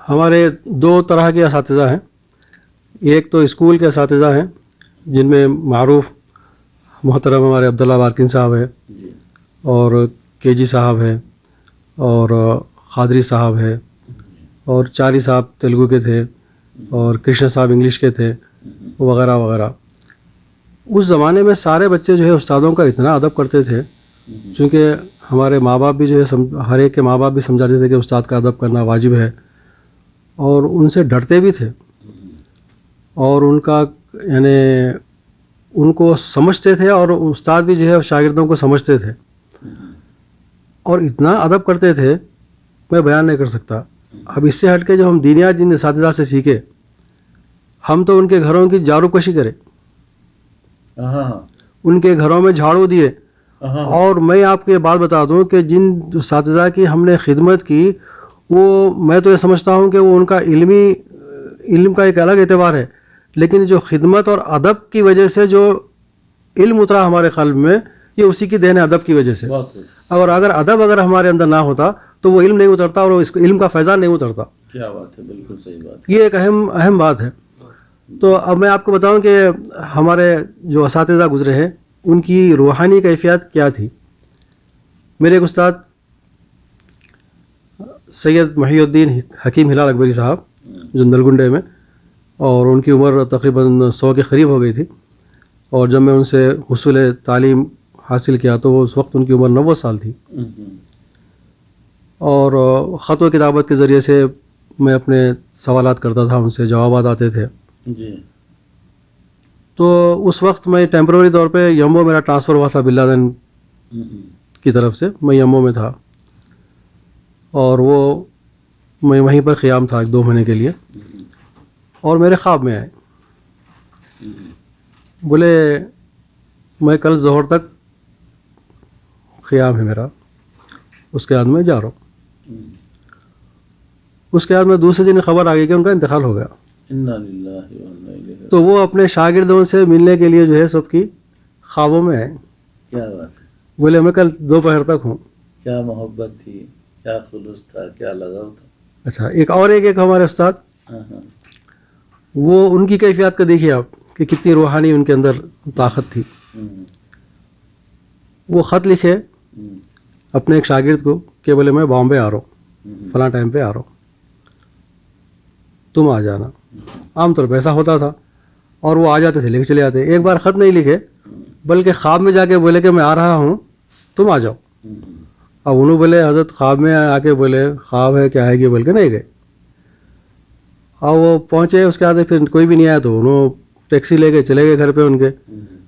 ہمارے دو طرح کے اساتذہ ہیں. ایک تو اسکول کے اساتذہ ہیں جن میں معروف محترم ہمارے عبداللہ بارکن صاحب ہے, اور کے جی صاحب ہے, اور قادری صاحب ہے, اور چاری صاحب تیلگو کے تھے, اور کرشن صاحب انگلش کے تھے, وغیرہ وغیرہ. اس زمانے میں سارے بچے جو ہے استادوں کا اتنا ادب کرتے تھے, چونکہ ہمارے ماں باپ بھی جو ہے ہر ایک کے ماں باپ بھی سمجھاتے تھے کہ استاد کا ادب کرنا واجب ہے, اور ان سے ڈرتے بھی تھے, اور ان کا یعنی ان کو سمجھتے تھے, اور استاد بھی جو ہے شاگردوں کو سمجھتے تھے, اور اتنا ادب کرتے تھے میں بیان نہیں کر سکتا. اب اس سے ہٹ کے جو ہم دینیات جن اساتذہ سے سیکھے, ہم تو ان کے گھروں کی جارو کشی کرے, ان کے گھروں میں جھاڑو دیے. اور میں آپ کو یہ بات بتا دوں کہ جن اساتذہ کی ہم نے خدمت کی, وہ میں تو یہ سمجھتا ہوں کہ وہ ان کا علم کا ایک الگ اعتبار ہے, لیکن جو خدمت اور ادب کی وجہ سے جو علم اترا ہمارے قلب میں, یہ اسی کی دین ہے, ادب کی وجہ سے. اور اگر ادب ہمارے اندر نہ ہوتا تو وہ علم نہیں اترتا, اور اس علم کا فیضان نہیں اترتا. کیا بات ہے, بالکل صحیح بات. یہ ایک اہم بات ہے. تو اب میں آپ کو بتاؤں کہ ہمارے جو اساتذہ گزرے ہیں ان کی روحانی کیفیت کیا تھی. میرے ایک استاد سید محی الدین حکیم ہلال اکبری صاحب جو نلگنڈے میں, اور ان کی عمر تقریباً 100 کے قریب ہو گئی تھی, اور جب میں ان سے حصول تعلیم حاصل کیا تو وہ اس وقت ان کی عمر 90 سال تھی. اور خط و کتابت کے ذریعے سے میں اپنے سوالات کرتا تھا, ان سے جوابات آتے تھے. جی. تو اس وقت میں ٹیمپرری طور پہ یمبو میرا ٹرانسفر ہوا تھا بن لادن کی طرف سے, میں یمبو میں تھا, اور وہ میں وہیں پر قیام تھا 1-2 مہینے کے لیے. اور میرے خواب میں آئے, بولے میں کل ظہر تک قیام ہے میرا, اس کے بعد میں جا رہا ہوں. اس کے بعد میں دوسرے دن خبر آ گئی کہ ان کا انتقال ہو گیا. انا للہ و انا الیہ راجعون. تو وہ اپنے شاگردوں سے ملنے کے لیے جو ہے سب کی خوابوں میں آئے. کیا بات ہے. بولے میں کل دوپہر تک ہوں. کیا محبت تھی, کیا خلوص تھا, کیا لگاؤ تھا. اچھا, ایک ہمارے استاد, وہ ان کی کیفیات کا دیکھیے آپ کہ کتنی روحانی ان کے اندر طاقت تھی. وہ خط لکھے اپنے ایک شاگرد کو کہ بولے میں بامبے آ رہا ہوں, فلاں ٹائم پہ آ رہا ہوں, تم آ جانا. عام طور پہ ایسا ہوتا تھا, اور وہ آ جاتے تھے, لے کے چلے جاتے. ایک بار خط نہیں لکھے بلکہ خواب میں جا کے بولے کہ میں آ رہا ہوں, تم آ جاؤ. اب انہوں بولے حضرت خواب میں آ کے بولے خواب ہے کیا ہے کہ بول کے نہیں گئے. اور وہ پہنچے, اس کے بعد پھر کوئی بھی نہیں آیا تو انہوں ٹیکسی لے کے چلے گئے گھر پہ ان کے.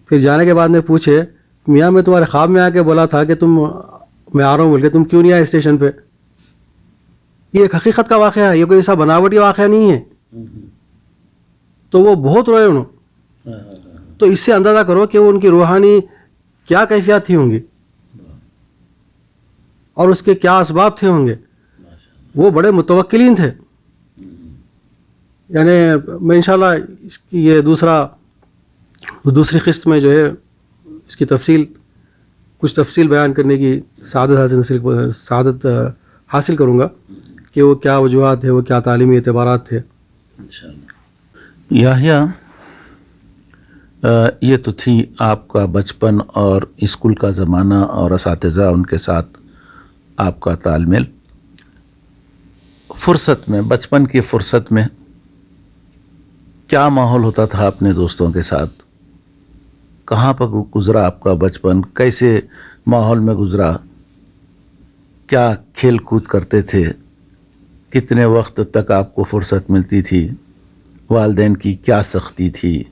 پھر جانے کے بعد میں پوچھے میاں میں تمہارے خواب میں آ کے بولا تھا کہ تم میں آ رہا ہوں بول کے, تم کیوں نہیں آئے اسٹیشن پہ. یہ ایک حقیقت کا واقعہ ہے, یہ کوئی ایسا بناوٹی واقعہ نہیں ہے. تو وہ بہت روئے انہوں. تو اس سے اندازہ کرو کہ وہ ان کی روحانی کیا کیفیات تھی ہوں گی, اور اس کے کیا اسباب تھے ہوں گے. وہ بڑے متوکلین تھے. یعنی میں انشاءاللہ اس کی یہ دوسری قسط میں جو ہے اس کی کچھ تفصیل بیان کرنے کی سعادت حاصل کروں گا کہ وہ کیا وجوہات ہیں, وہ کیا تعلیمی اعتبارات تھے. یحییٰ, یہ تو تھی آپ کا بچپن اور اسکول کا زمانہ اور اساتذہ ان کے ساتھ آپ کا تال میل. فرصت میں, بچپن کی فرصت میں کیا ماحول ہوتا تھا اپنے دوستوں کے ساتھ؟ کہاں پر گزرا آپ کا بچپن, کیسے ماحول میں گزرا, کیا کھیل کود کرتے تھے, کتنے وقت تک آپ کو فرصت ملتی تھی, والدین کی کیا سختی تھی,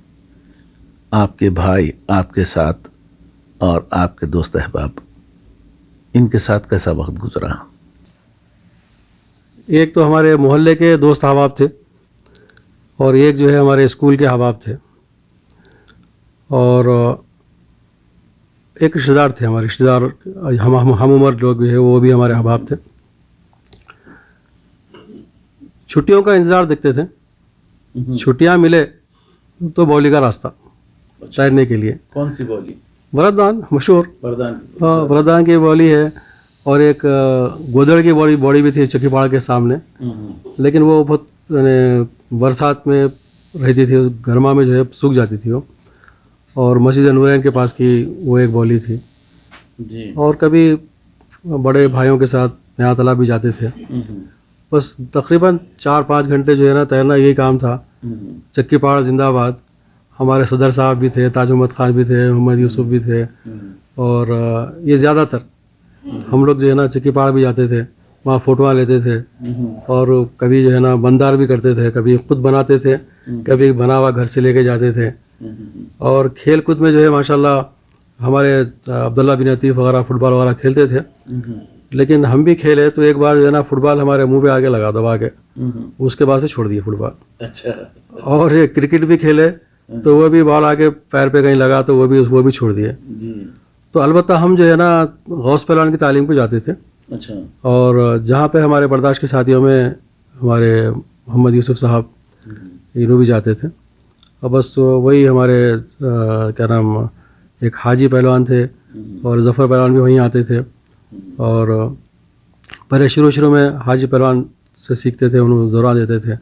آپ کے بھائی آپ کے ساتھ اور آپ کے دوست احباب, ان کے ساتھ کیسا وقت گزرا؟ ایک تو ہمارے محلے کے دوست احباب تھے, اور ایک جو ہے ہمارے اسکول کے احباب تھے, اور ایک رشتہ دار تھے, ہمارے رشتہ دار ہم عمر لوگ جو ہے وہ بھی ہمارے احباب تھے. چھٹیوں کا انتظار دیکھتے تھے, چھٹیاں ملے تو بولی کا راستہ تیرنے کے لیے. کون سی بولی؟ بردان, مشہور بردان. ہاں, بردان کی بولی ہے. اور ایک گودڑ کی باڑی بھی تھی چکی پہاڑ کے سامنے، لیکن وہ بہت برسات میں رہتی تھی، گرما میں جو ہے سوکھ جاتی تھی وہ. اور مسجد نورین کے پاس کی وہ ایک باؤلی تھی. جی. اور کبھی بڑے بھائیوں کے ساتھ نیا تالاب بھی جاتے تھے. بس تقریباً 4-5 گھنٹے جو ہے نا تیرنا یہی کام تھا. چکی پہاڑ زندہ آباد. ہمارے صدر صاحب بھی تھے، تاج محمد خان بھی تھے، محمد یوسف بھی تھے، اور یہ زیادہ تر ہم لوگ جو ہے نا چکی پہاڑ بھی جاتے تھے، وہاں فوٹوਆਂ لیتے تھے، اور کبھی جو ہے نا بندار بھی کرتے تھے، کبھی خود بناتے تھے، کبھی بنا ہوا گھر سے لے کے جاتے تھے. اور کھیل کود میں جو ہے ماشاءاللہ ہمارے عبداللہ بن عتیق وغیرہ فٹ بال وغیرہ کھیلتے تھے. لیکن ہم بھی کھیلے تو ایک بار جو ہے نا فٹ بال ہمارے منہ پہ آگے لگا دبا کے، اس کے بعد سے چھوڑ دیے فٹ بال. اچھا. اور یہ کرکٹ بھی کھیلے تو وہ بھی بال آگے پیر پہ کہیں لگا تو وہ بھی چھوڑ دیے. جی. تو البتہ ہم جو ہے نا غوث پہلوان کی تعلیم پہ جاتے تھے. اچھا. اور جہاں پہ ہمارے برداشت کے ساتھیوں میں ہمارے محمد یوسف صاحب انہوں بھی جاتے تھے. اور بس وہی ہمارے کیا نام ایک حاجی پہلوان تھے، اور ظفر پہلوان بھی وہیں آتے تھے. اور پہلے شروع میں حاجی پہلوان سے سیکھتے تھے، انہوں زورا دیتے تھے.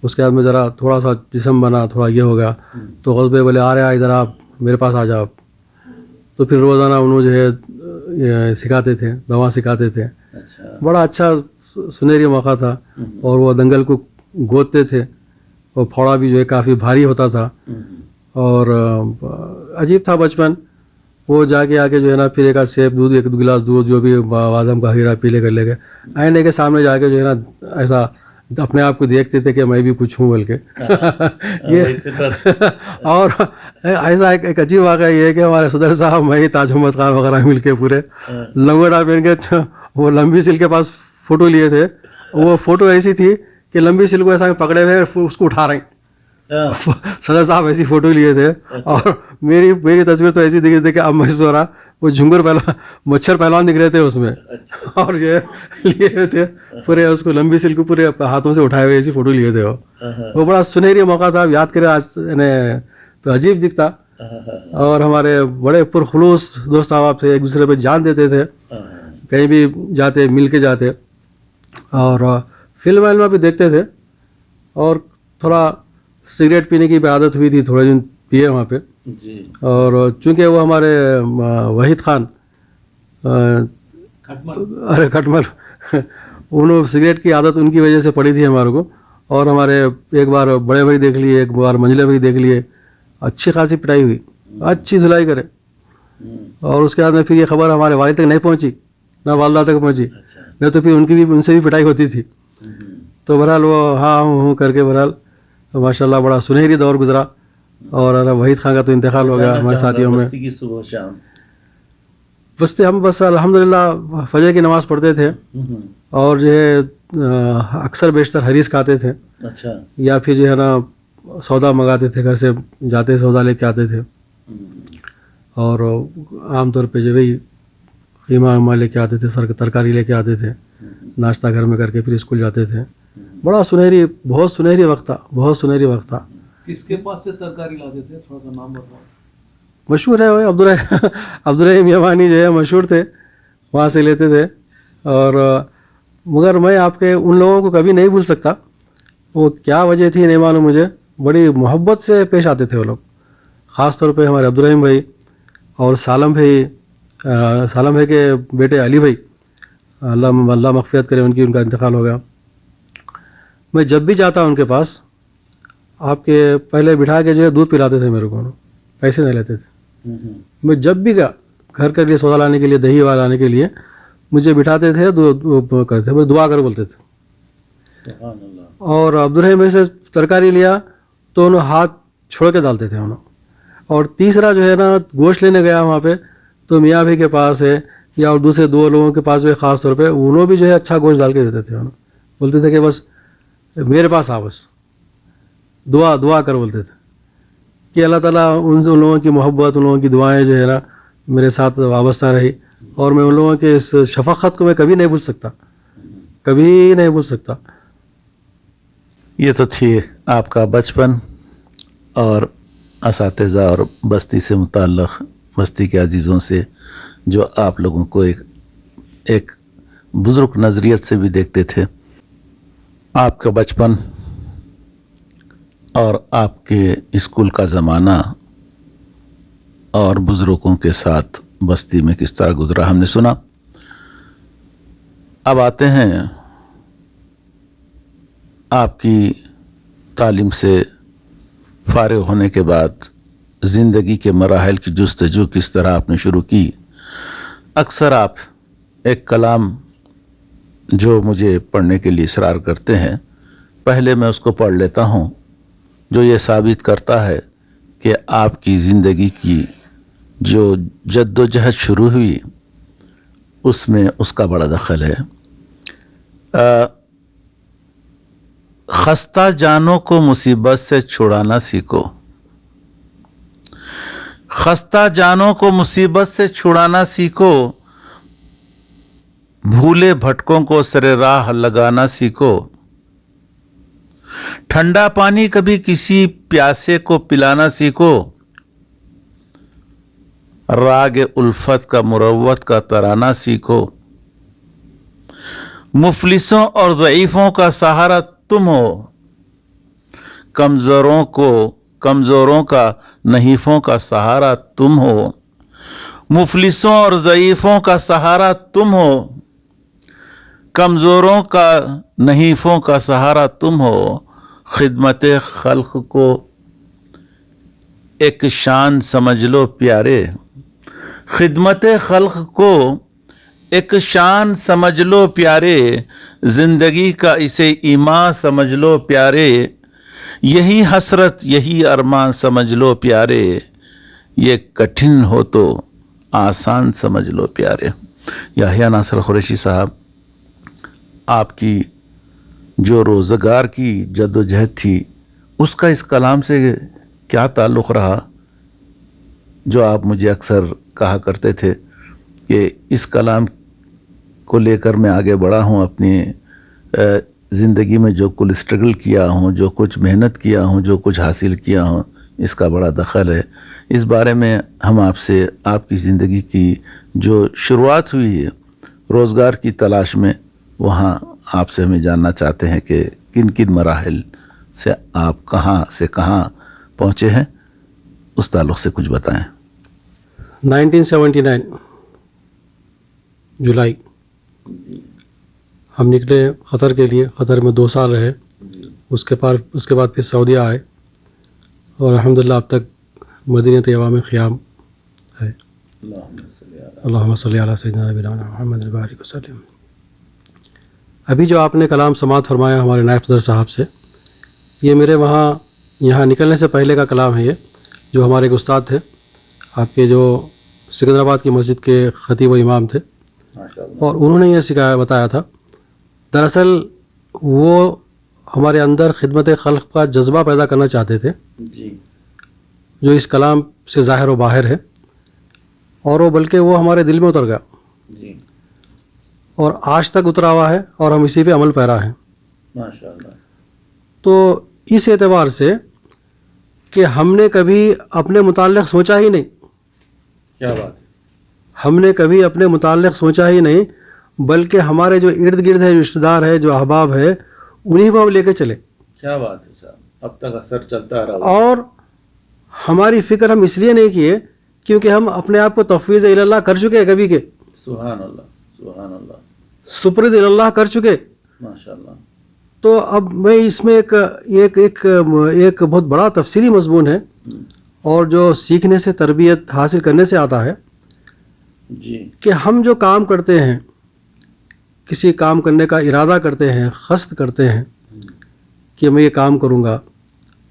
اس کے بعد میں ذرا تھوڑا سا جسم بنا، تھوڑا یہ ہو گیا تو غوث بھائی بولے آ رہے ادھر آپ میرے پاس آ جاؤ. تو پھر روزانہ انہوں جو ہے سکھاتے تھے، دوا سکھاتے تھے. بڑا اچھا سنہری موقع تھا. اور وہ دنگل کو گودتے تھے، اور پھوڑا بھی جو ہے کافی بھاری ہوتا تھا، اور عجیب تھا بچپن. وہ جا کے جو ہے نا پھر ایک سیب دودھ، ایک گلاس دودھ جو بھی اعظم کا ہیرا پی لے کر لے گئے. آئینے کے سامنے جا کے جو ہے نا ایسا اپنے آپ کو دیکھتے تھے کہ میں بھی کچھ ہوں بول کے. اور ایسا ایک عجیب واقعہ یہ ہے کہ ہمارے صدر صاحب، میں تاج محمد خان وغیرہ مل کے پورے لنگوٹا پہن کے وہ لمبی سل کے پاس فوٹو لیے تھے. وہ فوٹو ایسی تھی کہ لمبی سل کو ایسا پکڑے ہوئے اس کو اٹھا رہے ہیں. صدر صاحب ایسی فوٹو لیے تھے. اور میری تصویر تو ایسی دکھ رہی تھی کہ اب محسوس ہو رہا وہ جھنگر پہلوان، مچھر پہلوان دکھ رہے تھے اس میں. اور یہ لیے ہوئے تھے پورے، اس کو لمبی سل کو پورے ہاتھوں سے اٹھائے ہوئے ایسی فوٹو لیے تھے. وہ بڑا سنہری موقع تھا. یاد کرے آج تو عجیب دکھتا. اور ہمارے بڑے پرخلوص دوست احباب تھے، ایک دوسرے پہ جان دیتے تھے. کہیں بھی جاتے مل کے جاتے. اور فلم ویلم بھی دیکھتے تھے. اور تھوڑا سگریٹ پینے کی بھی عادت ہوئی تھی، تھوڑے دن پیے وہاں پہ. جی. اور چونکہ وہ ہمارے وحید خان ارے کھٹمل انہوں سگریٹ کی عادت ان کی وجہ سے پڑی تھی ہمارے کو. اور ہمارے ایک بار بڑے بھائی دیکھ لیے، ایک بار منجلے بھائی دیکھ لیے. اچھی خاصی پٹائی ہوئی، اچھی دھلائی کرے. اور اس کے بعد میں پھر یہ خبر ہمارے والد تک نہیں پہنچی، نہ والدہ تک پہنچی، نہیں تو پھر ان سے بھی پٹائی ہوتی تھی. تو بہرحال وہ ہاں ہوں کر کے بہرحال ماشاء اللہ بڑا سنہری دور گزرا. اور وحید خان کا تو انتقال ہو گیا ہمارے ساتھیوں میں. بستی کی صبح شام بستے ہم بس الحمدللہ فجر کی نماز پڑھتے تھے، اور جو ہے اکثر بیشتر حریص کھاتے تھے. اچھا. یا پھر جو ہے نا سودا منگاتے تھے، گھر سے جاتے سودا لے کے آتے تھے. اور عام طور پہ جو وہی قیمہ ویمہ لے کے آتے تھے، ترکاری لے کے آتے تھے، ناشتہ گھر میں کر کے پھر اسکول جاتے تھے. بڑا سنہری، بہت سنہری وقت تھا، بہت سنہری وقت تھا. کس کے پاس سے ترکاری لاتے تھے؟ تھوڑا سا نام بتاؤ. مشہور ہے وہ عبدالرحیم یمانی جو ہے مشہور تھے، وہاں سے لیتے تھے. اور مگر میں آپ کے ان لوگوں کو کبھی نہیں بھول سکتا. وہ کیا وجہ تھی نہیں معلوم مجھے، بڑی محبت سے پیش آتے تھے وہ لوگ. خاص طور پہ ہمارے عبدالرحیم بھائی اور سالم بھائی کے بیٹے علی بھائی، اللہ مغفرت کرے، ان کا انتقال ہو گیا. میں جب بھی جاتا ان کے پاس، آپ کے پہلے بٹھا کے جو ہے دودھ پلاتے تھے میرے کو، پیسے نہیں لیتے تھے. میں جب بھی گیا گھر کے لیے سودا لانے کے لیے، دہی والا لانے کے لیے، مجھے بٹھاتے تھے، کرتے تھے، دعا کر بولتے تھے. اور عبدالرحیم بھائی سے ترکاری لیا تو انہوں ہاتھ چھوڑ کے ڈالتے تھے انہوں. اور تیسرا جو ہے نا گوشت لینے گیا وہاں پہ تو میاں بھائی کے پاس ہے یا اور دوسرے دو لوگوں کے پاس جو ہے خاص طور پہ انہوں بھی جو ہے اچھا گوشت ڈال کے دیتے تھے. انہوں بولتے تھے کہ بس میرے پاس آ، بس دعا کر بولتے تھے کہ اللہ تعالیٰ ان لوگوں کی محبت، ان لوگوں کی دعائیں جو ہے نا میرے ساتھ وابستہ رہی. اور میں ان لوگوں کے اس شفقت کو میں کبھی نہیں بھول سکتا، کبھی نہیں بھول سکتا. یہ تو تھی آپ کا بچپن اور اساتذہ اور بستی سے متعلق، بستی کے عزیزوں سے جو آپ لوگوں کو ایک ایک بزرگ نظریت سے بھی دیکھتے تھے. آپ کا بچپن اور آپ کے اسکول کا زمانہ اور بزرگوں کے ساتھ بستی میں کس طرح گزرا ہم نے سنا. اب آتے ہیں آپ کی تعلیم سے فارغ ہونے کے بعد زندگی کے مراحل کی جستجو کس طرح آپ نے شروع کی. اکثر آپ ایک کلام جو مجھے پڑھنے کے لیے اصرار کرتے ہیں، پہلے میں اس کو پڑھ لیتا ہوں، جو یہ ثابت کرتا ہے کہ آپ کی زندگی کی جو جد و جہد شروع ہوئی اس میں اس کا بڑا دخل ہے. خستہ جانوں کو مصیبت سے چھڑانا سیکھو. خستہ جانوں کو مصیبت سے چھڑانا سیکھو، بھولے بھٹکوں کو سر راہ لگانا سیکھو. ٹھنڈا پانی کبھی کسی پیاسے کو پلانا سیکھو. راگ الفت کا مروت کا ترانہ سیکھو. مفلسوں اور ضعیفوں کا سہارا تم ہو، کمزوروں کا نحیفوں کا سہارا تم ہو. مفلسوں اور ضعیفوں کا سہارا تم ہو، کمزوروں کا نحیفوں کا سہارا تم ہو. خدمت خلق کو ایک شان سمجھ لو پیارے. خدمت خلق کو ایک شان سمجھ لو پیارے. زندگی کا اسے ایمان سمجھ لو پیارے. یہی حسرت یہی ارمان سمجھ لو پیارے. یہ کٹھن ہو تو آسان سمجھ لو پیارے. یحییٰ ناصر قریشی صاحب، آپ کی جو روزگار کی جد و جہد تھی اس کا اس کلام سے کیا تعلق رہا، جو آپ مجھے اکثر کہا کرتے تھے کہ اس کلام کو لے کر میں آگے بڑھا ہوں. اپنی زندگی میں جو کل اسٹرگل کیا ہوں، جو کچھ محنت کیا ہوں، جو کچھ حاصل کیا ہوں، اس کا بڑا دخل ہے. اس بارے میں ہم آپ سے آپ کی زندگی کی جو شروعات ہوئی ہے روزگار کی تلاش میں، وہاں آپ سے ہمیں جاننا چاہتے ہیں کہ کن کن مراحل سے آپ کہاں سے کہاں پہنچے ہیں، اس تعلق سے کچھ بتائیں. 1979 جولائی ہم نکلے قطر کے لیے. قطر میں 2 سال رہے. اس کے بعد پھر سعودیہ آئے اور الحمدللہ اب تک مدینہ طیبہ میں قیام ہے. اللہم صلی علی سیدنا نبینا محمد البارک وسلم. ابھی جو آپ نے کلام سماعت فرمایا ہمارے نائب صدر صاحب سے، یہ میرے یہاں نکلنے سے پہلے کا کلام ہے. یہ جو ہمارے ایک استاد تھے آپ کے، جو سکندرآباد کی مسجد کے خطیب و امام تھے، اور انہوں نے یہ بتایا تھا. دراصل وہ ہمارے اندر خدمت خلق کا جذبہ پیدا کرنا چاہتے تھے جو اس کلام سے ظاہر و باہر ہے، اور وہ بلکہ وہ ہمارے دل میں اتر گیا اور آج تک اترا ہوا ہے اور ہم اسی پہ عمل پیرا ہیں. تو اس اعتبار سے کہ ہم نے کبھی اپنے متعلق سوچا ہی نہیں. کیا بات ہے. ہم نے کبھی اپنے متعلق سوچا ہی نہیں، بلکہ ہمارے جو ارد گرد ہے، جو رشتہ دار ہے، جو احباب ہے، انہی کو ہم لے کے چلے. کیا بات ہے صاحب. اب تک اثر چلتا رہا. اور ہماری فکر ہم اس لیے نہیں کیے کیونکہ ہم اپنے آپ کو تفویض اللہ کر چکے ہیں کبھی کے. سبحان اللہ، سبحان اللہ. سپرد اللہ کر چکے. ماشاءاللہ. تو اب میں اس میں ایک بہت بڑا تفصیلی مضمون ہے، اور جو سیکھنے سے، تربیت حاصل کرنے سے آتا ہے کہ ہم جو کام کرتے ہیں، کسی کام کرنے کا ارادہ کرتے ہیں، قصد کرتے ہیں کہ میں یہ کام کروں گا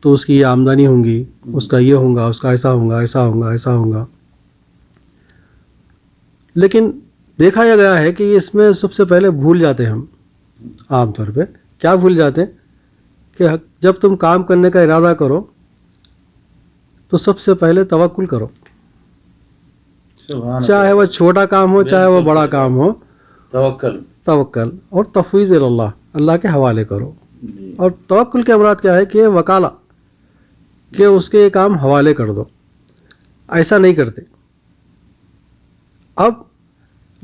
تو اس کی یہ آمدنی ہوں گی، اس کا یہ ہوں گا، اس کا ایسا ہوں گا، ایسا ہوں گا، ایسا ہوں گا. لیکن دیکھا یہ گیا ہے کہ اس میں سب سے پہلے بھول جاتے ہیں ہم. عام طور پہ کیا بھول جاتے ہیں کہ جب تم کام کرنے کا ارادہ کرو تو سب سے پہلے توکل کرو. چاہے وہ چھوٹا کام ہو، چاہے وہ بڑا کام ہو، توکل اور تفویض اللہ کے حوالے کرو. اور توکل کے امراد کیا ہے کہ وکالہ، کہ اس کے کام حوالے کر دو. ایسا نہیں کرتے. اب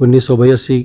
1982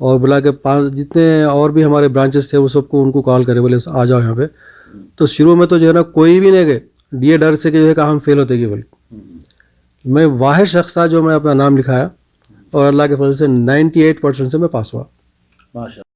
اور بلا کے 5 جتنے اور بھی ہمارے برانچز تھے وہ سب کو ان کو کال کرے، بولے آ جاؤ یہاں پہ. تو شروع میں تو جو ہے نا کوئی بھی نہیں گئے، یہ ڈر سے کہ جو ہے کہ ہم فیل ہوتے گی بولے. میں واحد شخص تھا جو میں اپنا نام لکھایا اور اللہ کے فضل سے 98% سے میں پاس ہوا. ماشاء